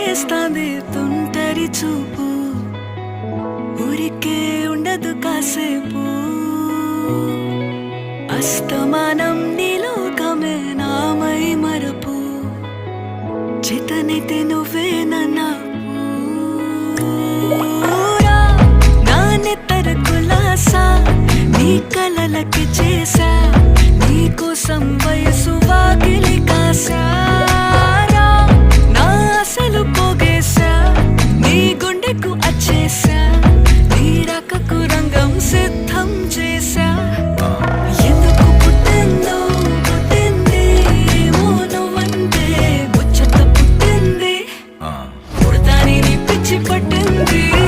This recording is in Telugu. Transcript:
చేస్తాంది తుంటరి చూపు, ఊరికే ఉండదు కాసేపు. అస్తమానం నీలోకమే నామై మరపు, చేతనైతే నువ్వే నాన్నెత్తర కులాసా నీ కలలకి చేసా, నీ కోసం వయసు వాకిలి కాసా. నా అసలు పోగేశా, నీ గుండెకు అచ్చేసా.